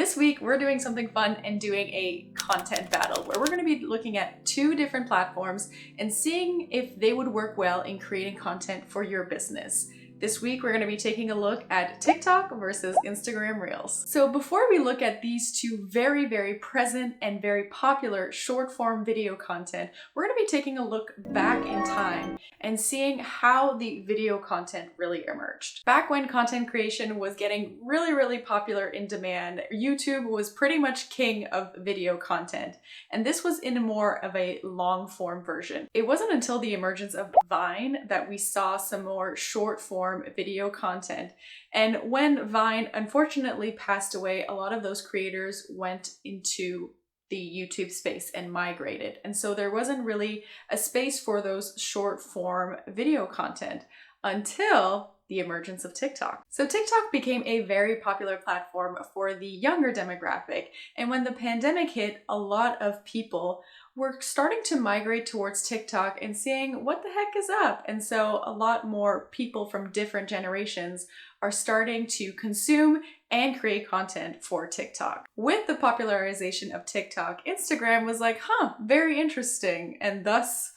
This week, we're doing something fun and doing a content battle where we're going to be looking at 2 different platforms and seeing if they would work well in creating content for your business. This week, we're going to be taking a look at TikTok versus Instagram Reels. So before we look at these 2 very, very present and very popular short form video content, we're going to be taking a look back in time and seeing how the video content really emerged. Back when content creation was getting really popular in demand, YouTube was pretty much king of video content. And this was in more of a long form version. It wasn't until the emergence of Vine that we saw some more short form video content. And when Vine unfortunately passed away, a lot of those creators went into the YouTube space and migrated. And so there wasn't really a space for those short form video content until the emergence of TikTok. So TikTok became a very popular platform for the younger demographic. And when the pandemic hit, a lot of people were starting to migrate towards TikTok and seeing what the heck is up. And so a lot more people from different generations are starting to consume and create content for TikTok. With the popularization of TikTok, Instagram was like, very interesting. And thus,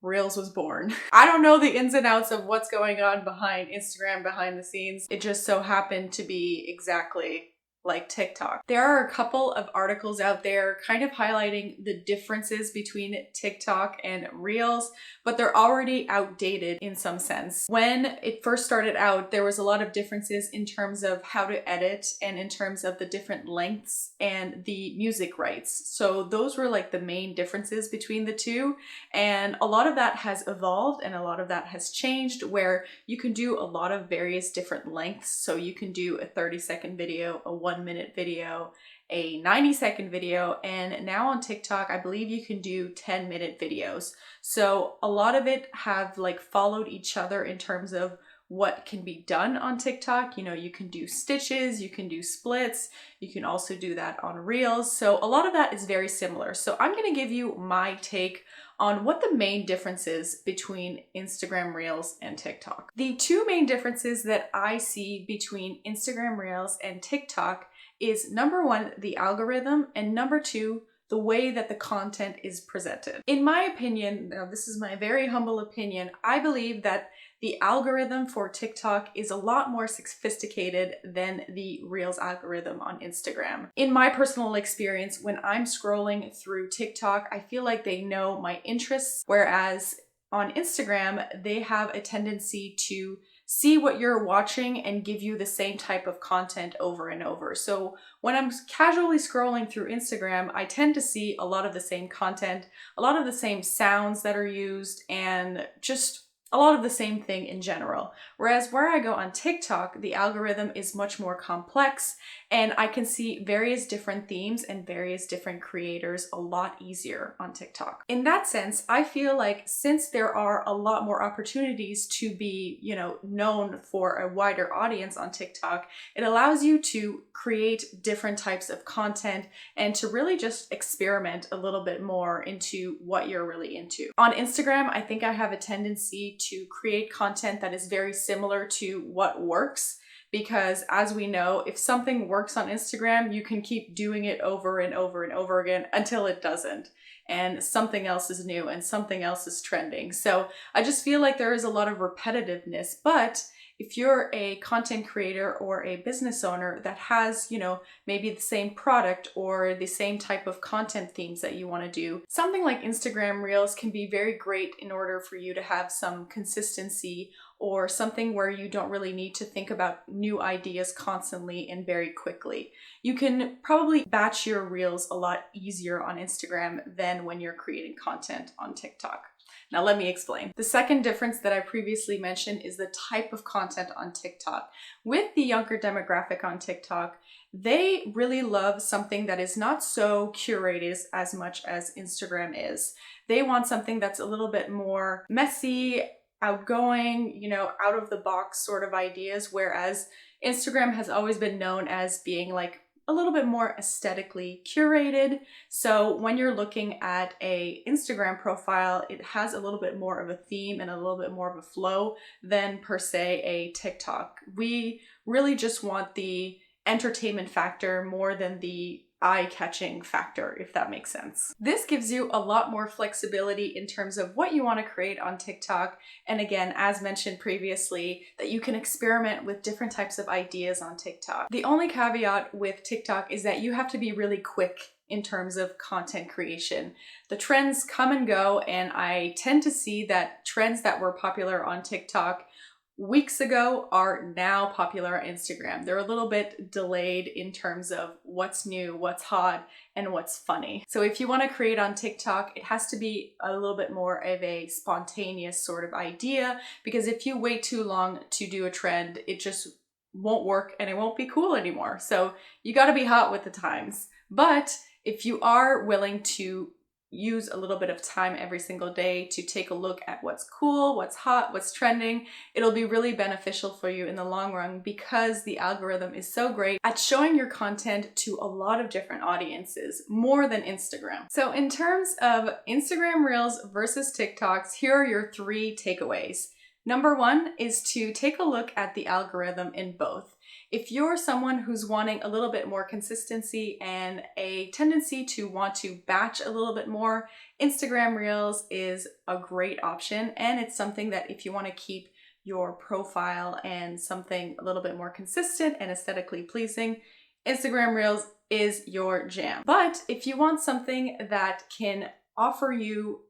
Reels was born. I don't know the ins and outs of what's going on behind Instagram behind the scenes. It just so happened to be exactly like TikTok. There are a couple of articles out there kind of highlighting the differences between TikTok and Reels, but they're already outdated in some sense. When it first started out, there was a lot of differences in terms of how to edit and in terms of the different lengths and the music rights. So those were like the main differences between the two. And a lot of that has evolved and a lot of that has changed where you can do a lot of various different lengths. So you can do a 30-second video, a 1-minute video, a 90-second video, and now on TikTok, I believe you can do 10-minute videos. So a lot of it have like followed each other in terms of what can be done on TikTok. You know, you can do stitches, you can do splits, you can also do that on Reels. So a lot of that is very similar. So I'm going to give you my take on what the main difference is between Instagram Reels and TikTok. The 2 main differences that I see between Instagram Reels and TikTok is number 1, the algorithm, and number 2, the way that the content is presented. In my opinion, now this is my very humble opinion, I believe that the algorithm for TikTok is a lot more sophisticated than the Reels algorithm on Instagram. In my personal experience, when I'm scrolling through TikTok, I feel like they know my interests, whereas on Instagram, they have a tendency to see what you're watching and give you the same type of content over and over. So when I'm casually scrolling through Instagram, I tend to see a lot of the same content, a lot of the same sounds that are used, and just a lot of the same thing in general. Whereas where I go on TikTok, the algorithm is much more complex and I can see various different themes and various different creators a lot easier on TikTok. In that sense, I feel like since there are a lot more opportunities to be, known for a wider audience on TikTok, it allows you to create different types of content and to really just experiment a little bit more into what you're really into. On Instagram, I think I have a tendency to create content that is very similar to what works, because as we know, if something works on Instagram, you can keep doing it over and over and over again until it doesn't, and something else is new and something else is trending. So I just feel like there is a lot of repetitiveness, but if you're a content creator or a business owner that has, maybe the same product or the same type of content themes that you want to do, something like Instagram Reels can be very great in order for you to have some consistency or something where you don't really need to think about new ideas constantly and very quickly. You can probably batch your Reels a lot easier on Instagram than when you're creating content on TikTok. Now let me explain. The second difference that I previously mentioned is the type of content on TikTok. With the younger demographic on TikTok, they really love something that is not so curated as much as Instagram is. They want something that's a little bit more messy, outgoing, out of the box sort of ideas, whereas Instagram has always been known as being like a little bit more aesthetically curated. So when you're looking at a Instagram profile, it has a little bit more of a theme and a little bit more of a flow than per se a TikTok. We really just want the entertainment factor more than the eye-catching factor, if that makes sense. This gives you a lot more flexibility in terms of what you want to create on TikTok. And again, as mentioned previously, that you can experiment with different types of ideas on TikTok. The only caveat with TikTok is that you have to be really quick in terms of content creation. The trends come and go, and I tend to see that trends that were popular on TikTok weeks ago are now popular on Instagram. They're a little bit delayed in terms of what's new, what's hot, and what's funny. So if you want to create on TikTok, it has to be a little bit more of a spontaneous sort of idea, because if you wait too long to do a trend, it just won't work and it won't be cool anymore. So you got to be hot with the times. But if you are willing to use a little bit of time every single day to take a look at what's cool, what's hot, what's trending, it'll be really beneficial for you in the long run, because the algorithm is so great at showing your content to a lot of different audiences, more than Instagram. So in terms of Instagram Reels versus TikToks, here are your 3 takeaways. Number 1 is to take a look at the algorithm in both. If you're someone who's wanting a little bit more consistency and a tendency to want to batch a little bit more, Instagram Reels is a great option, and it's something that if you want to keep your profile and something a little bit more consistent and aesthetically pleasing, Instagram Reels is your jam. But if you want something that can offer you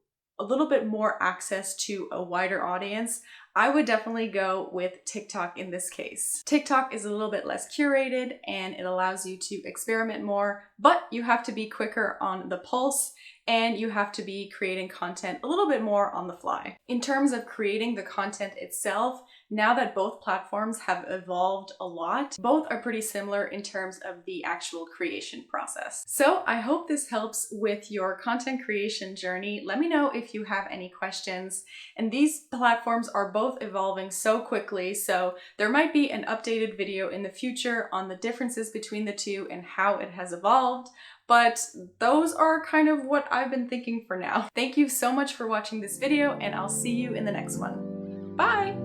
a little bit more access to a wider audience, I would definitely go with TikTok in this case. TikTok is a little bit less curated and it allows you to experiment more, but you have to be quicker on the pulse and you have to be creating content a little bit more on the fly. In terms of creating the content itself, now that both platforms have evolved a lot, both are pretty similar in terms of the actual creation process. So I hope this helps with your content creation journey. Let me know if you have any questions. And these platforms are both evolving so quickly, so there might be an updated video in the future on the differences between the two and how it has evolved. But those are kind of what I've been thinking for now. Thank you so much for watching this video, and I'll see you in the next one. Bye!